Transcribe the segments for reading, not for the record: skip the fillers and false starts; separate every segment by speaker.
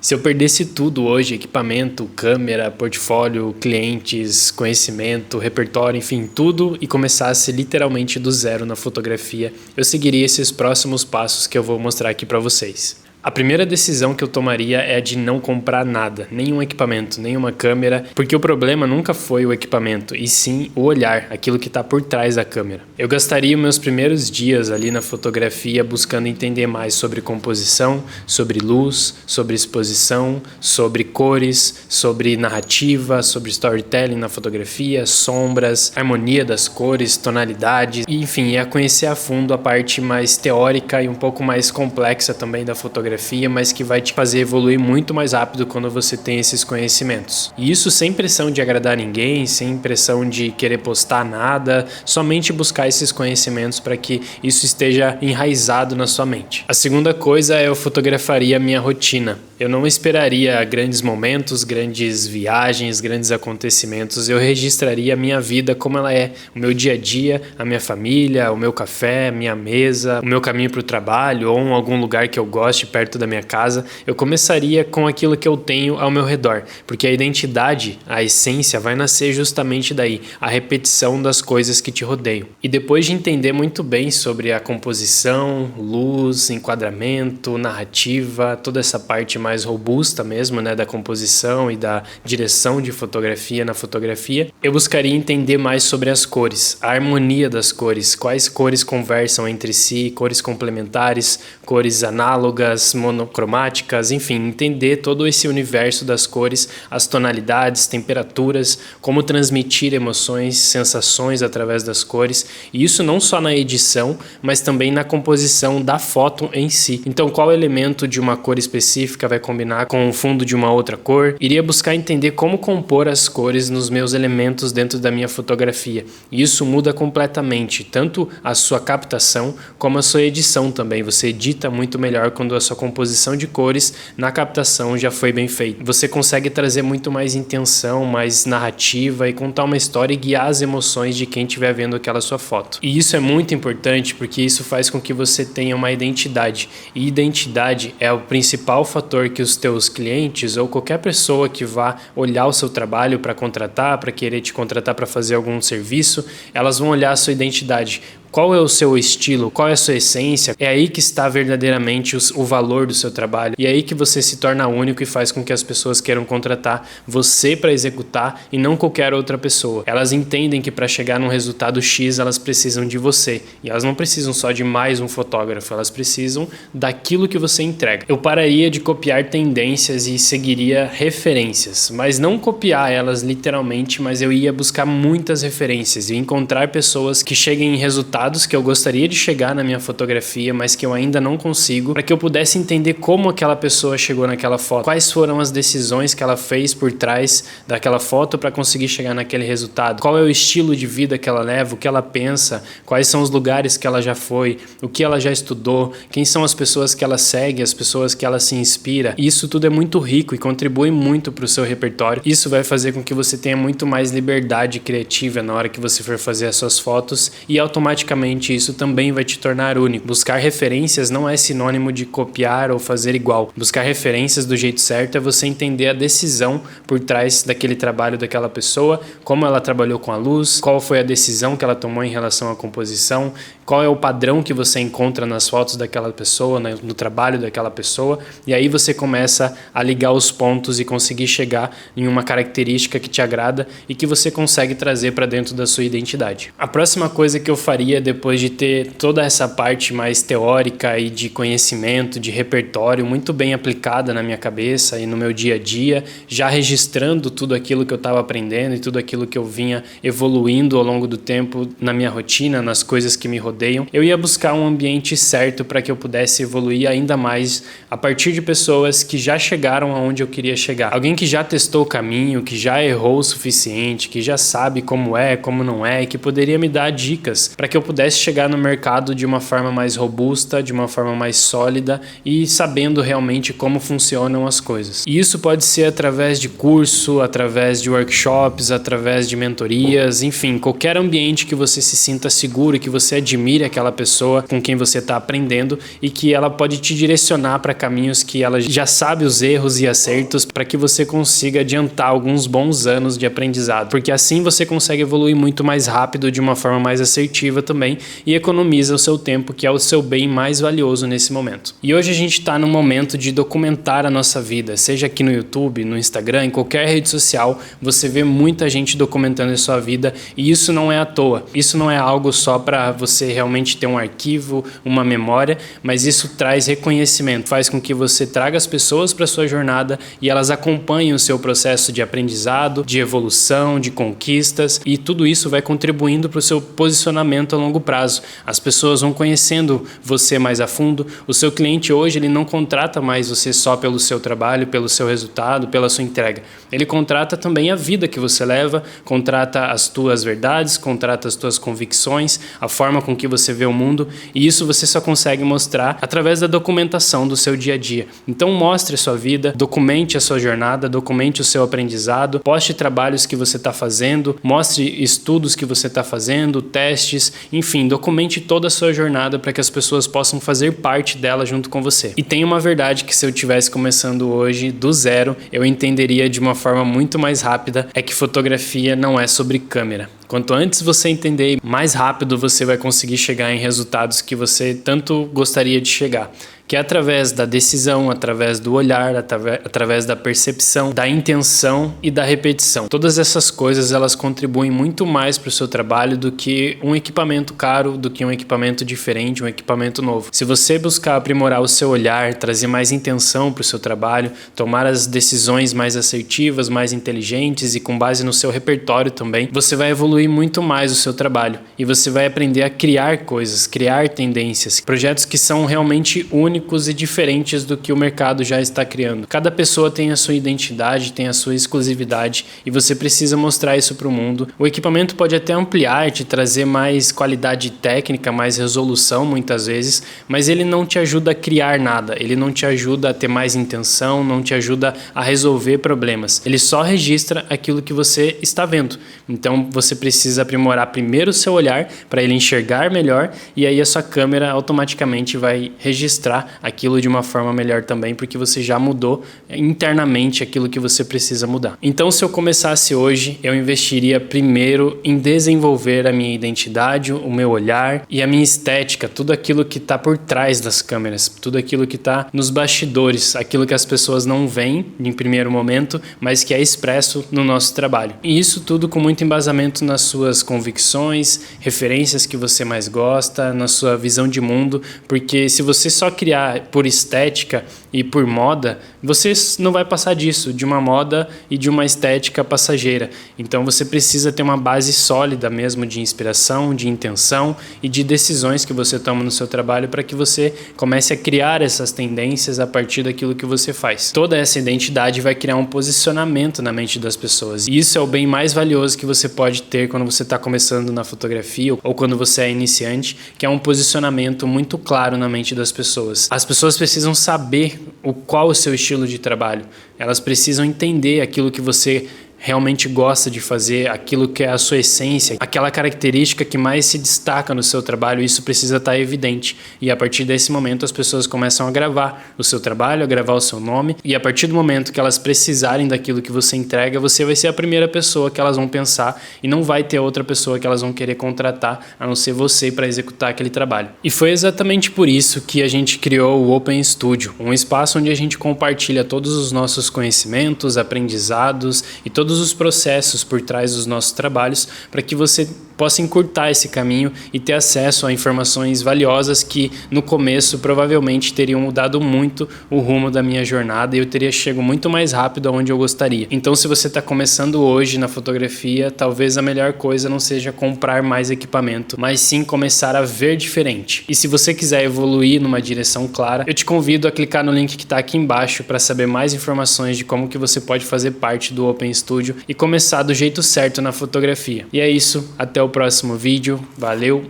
Speaker 1: Se eu perdesse tudo hoje, equipamento, câmera, portfólio, clientes, conhecimento, repertório, enfim, tudo, e começasse literalmente do zero na fotografia, eu seguiria esses próximos passos que eu vou mostrar aqui para vocês. A primeira decisão que eu tomaria é a de não comprar nada, nenhum equipamento, nenhuma câmera, porque o problema nunca foi o equipamento, e sim o olhar, aquilo que está por trás da câmera. Eu gastaria meus primeiros dias ali na fotografia buscando entender mais sobre composição, sobre luz, sobre exposição, sobre cores, sobre narrativa, sobre storytelling na fotografia, sombras, harmonia das cores, tonalidades, e enfim, ia conhecer a fundo a parte mais teórica e um pouco mais complexa também da fotografia, mas que vai te fazer evoluir muito mais rápido quando você tem esses conhecimentos. E isso sem pressão de agradar ninguém, sem pressão de querer postar nada, somente buscar esses conhecimentos para que isso esteja enraizado na sua mente. A segunda coisa é eu fotografaria a minha rotina. Eu não esperaria grandes momentos, grandes viagens, grandes acontecimentos. Eu registraria a minha vida como ela é, o meu dia a dia, a minha família, o meu café, a minha mesa, o meu caminho para o trabalho ou em algum lugar que eu goste perto da minha casa. Eu começaria com aquilo que eu tenho ao meu redor, porque a identidade, a essência vai nascer justamente daí, a repetição das coisas que te rodeiam. E depois de entender muito bem sobre a composição, luz, enquadramento, narrativa, toda essa parte mais robusta mesmo, né, da composição e da direção de fotografia na fotografia, eu buscaria entender mais sobre as cores, a harmonia das cores, quais cores conversam entre si, cores complementares, cores análogas, monocromáticas, enfim, entender todo esse universo das cores, as tonalidades, temperaturas, como transmitir emoções, sensações através das cores, e isso não só na edição, mas também na composição da foto em si. Então, qual elemento de uma cor específica vai combinar com o fundo de uma outra cor? Iria buscar entender como compor as cores nos meus elementos dentro da minha fotografia. E isso muda completamente, tanto a sua captação como a sua edição também. Você edita muito melhor quando a sua composição de cores na captação já foi bem feita. Você consegue trazer muito mais intenção, mais narrativa e contar uma história e guiar as emoções de quem estiver vendo aquela sua foto. E isso é muito importante porque isso faz com que você tenha uma identidade. E identidade é o principal fator que os teus clientes ou qualquer pessoa que vá olhar o seu trabalho para contratar, para querer te contratar para fazer algum serviço, elas vão olhar a sua identidade. Qual é o seu estilo? Qual é a sua essência? É aí que está verdadeiramente o valor do seu trabalho. E é aí que você se torna único e faz com que as pessoas queiram contratar você para executar e não qualquer outra pessoa. Elas entendem que para chegar num resultado X, elas precisam de você. E elas não precisam só de mais um fotógrafo, elas precisam daquilo que você entrega. Eu pararia de copiar tendências e seguiria referências, mas não copiar elas literalmente, mas eu ia buscar muitas referências e encontrar pessoas que cheguem em resultados que eu gostaria de chegar na minha fotografia, mas que eu ainda não consigo, para que eu pudesse entender como aquela pessoa chegou naquela foto, quais foram as decisões que ela fez por trás daquela foto para conseguir chegar naquele resultado, qual é o estilo de vida que ela leva, o que ela pensa, quais são os lugares que ela já foi, o que ela já estudou, quem são as pessoas que ela segue, as pessoas que ela se inspira. E isso tudo é muito rico e contribui muito para o seu repertório. Isso vai fazer com que você tenha muito mais liberdade criativa na hora que você for fazer as suas fotos e automaticamente isso também vai te tornar único. Buscar referências não é sinônimo de copiar ou fazer igual. Buscar referências do jeito certo é você entender a decisão por trás daquele trabalho daquela pessoa, como ela trabalhou com a luz, qual foi a decisão que ela tomou em relação à composição, qual é o padrão que você encontra nas fotos daquela pessoa, no trabalho daquela pessoa, e aí você começa a ligar os pontos e conseguir chegar em uma característica que te agrada e que você consegue trazer para dentro da sua identidade. A próxima coisa que eu faria depois de ter toda essa parte mais teórica e de conhecimento, de repertório muito bem aplicada na minha cabeça e no meu dia a dia, já registrando tudo aquilo que eu estava aprendendo e tudo aquilo que eu vinha evoluindo ao longo do tempo na minha rotina, nas coisas que me rodeiam, eu ia buscar um ambiente certo para que eu pudesse evoluir ainda mais a partir de pessoas que já chegaram aonde eu queria chegar. Alguém que já testou o caminho, que já errou o suficiente, que já sabe como é, como não é, e que poderia me dar dicas para que eu pudesse chegar no mercado de uma forma mais robusta, de uma forma mais sólida e sabendo realmente como funcionam as coisas. E isso pode ser através de curso, através de workshops, através de mentorias, enfim, qualquer ambiente que você se sinta seguro e que você admire aquela pessoa com quem você está aprendendo e que ela pode te direcionar para caminhos que ela já sabe os erros e acertos para que você consiga adiantar alguns bons anos de aprendizado, porque assim você consegue evoluir muito mais rápido, de uma forma mais assertiva também, e economiza o seu tempo, que é o seu bem mais valioso nesse momento. E hoje a gente está no momento de documentar a nossa vida, seja aqui no YouTube, no Instagram, em qualquer rede social, você vê muita gente documentando a sua vida, e isso não é à toa, isso não é algo só para você realmente ter um arquivo, uma memória, mas isso traz reconhecimento, faz com que você traga as pessoas para sua jornada e elas acompanhem o seu processo de aprendizado, de evolução, de conquistas, e tudo isso vai contribuindo para o seu posicionamento a longo prazo. As pessoas vão conhecendo você mais a fundo. O seu cliente hoje ele não contrata mais você só pelo seu trabalho, pelo seu resultado, pela sua entrega. Ele contrata também a vida que você leva, contrata as tuas verdades, contrata as tuas convicções, a forma com que você vê o mundo, e isso você só consegue mostrar através da documentação do seu dia a dia. Então mostre a sua vida, documente a sua jornada, documente o seu aprendizado, poste trabalhos que você está fazendo, mostre estudos que você está fazendo, testes, enfim, documente toda a sua jornada para que as pessoas possam fazer parte dela junto com você. E tem uma verdade que se eu estivesse começando hoje do zero, eu entenderia de uma forma muito mais rápida, é que fotografia não é sobre câmera. Quanto antes você entender, mais rápido você vai conseguir chegar em resultados que você tanto gostaria de chegar. Que é através da decisão, através do olhar, através da percepção, da intenção e da repetição. Todas essas coisas elas contribuem muito mais para o seu trabalho do que um equipamento caro, do que um equipamento diferente, um equipamento novo. Se você buscar aprimorar o seu olhar, trazer mais intenção para o seu trabalho, tomar as decisões mais assertivas, mais inteligentes e com base no seu repertório também, você vai evoluir muito mais o seu trabalho e você vai aprender a criar coisas, criar tendências, projetos que são realmente únicos e diferentes do que o mercado já está criando. Cada pessoa tem a sua identidade, tem a sua exclusividade e você precisa mostrar isso para o mundo. O equipamento pode até ampliar, te trazer mais qualidade técnica, mais resolução muitas vezes, mas ele não te ajuda a criar nada, ele não te ajuda a ter mais intenção, não te ajuda a resolver problemas. Ele só registra aquilo que você está vendo. Então você precisa aprimorar primeiro o seu olhar para ele enxergar melhor e aí a sua câmera automaticamente vai registrar aquilo de uma forma melhor também, porque você já mudou internamente aquilo que você precisa mudar. Então, se eu começasse hoje, eu investiria primeiro em desenvolver a minha identidade, o meu olhar e a minha estética, tudo aquilo que está por trás das câmeras, tudo aquilo que está nos bastidores, aquilo que as pessoas não veem em primeiro momento, mas que é expresso no nosso trabalho. E isso tudo com muito embasamento nas suas convicções, referências que você mais gosta, na sua visão de mundo, porque se você só criar por estética e por moda, você não vai passar disso, de uma moda e de uma estética passageira. Então você precisa ter uma base sólida mesmo de inspiração, de intenção e de decisões que você toma no seu trabalho para que você comece a criar essas tendências a partir daquilo que você faz. Toda essa identidade vai criar um posicionamento na mente das pessoas. E isso é o bem mais valioso que você pode ter quando você está começando na fotografia ou quando você é iniciante, que é um posicionamento muito claro na mente das pessoas. As pessoas precisam saber qual o seu estilo de trabalho. Elas precisam entender aquilo que você realmente gosta de fazer, aquilo que é a sua essência, aquela característica que mais se destaca no seu trabalho. Isso precisa estar evidente. E a partir desse momento as pessoas começam a gravar o seu trabalho, a gravar o seu nome, e a partir do momento que elas precisarem daquilo que você entrega, você vai ser a primeira pessoa que elas vão pensar e não vai ter outra pessoa que elas vão querer contratar a não ser você para executar aquele trabalho. E foi exatamente por isso que a gente criou o Open Studio, um espaço onde a gente compartilha todos os nossos conhecimentos, aprendizados e todos os processos por trás dos nossos trabalhos para que você possa encurtar esse caminho e ter acesso a informações valiosas que no começo provavelmente teriam mudado muito o rumo da minha jornada e eu teria chegado muito mais rápido aonde eu gostaria. Então, se você está começando hoje na fotografia, talvez a melhor coisa não seja comprar mais equipamento, mas sim começar a ver diferente. E se você quiser evoluir numa direção clara, eu te convido a clicar no link que está aqui embaixo para saber mais informações de como que você pode fazer parte do Open Studio e começar do jeito certo na fotografia. E é isso, até o próximo vídeo, valeu!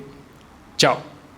Speaker 1: Tchau!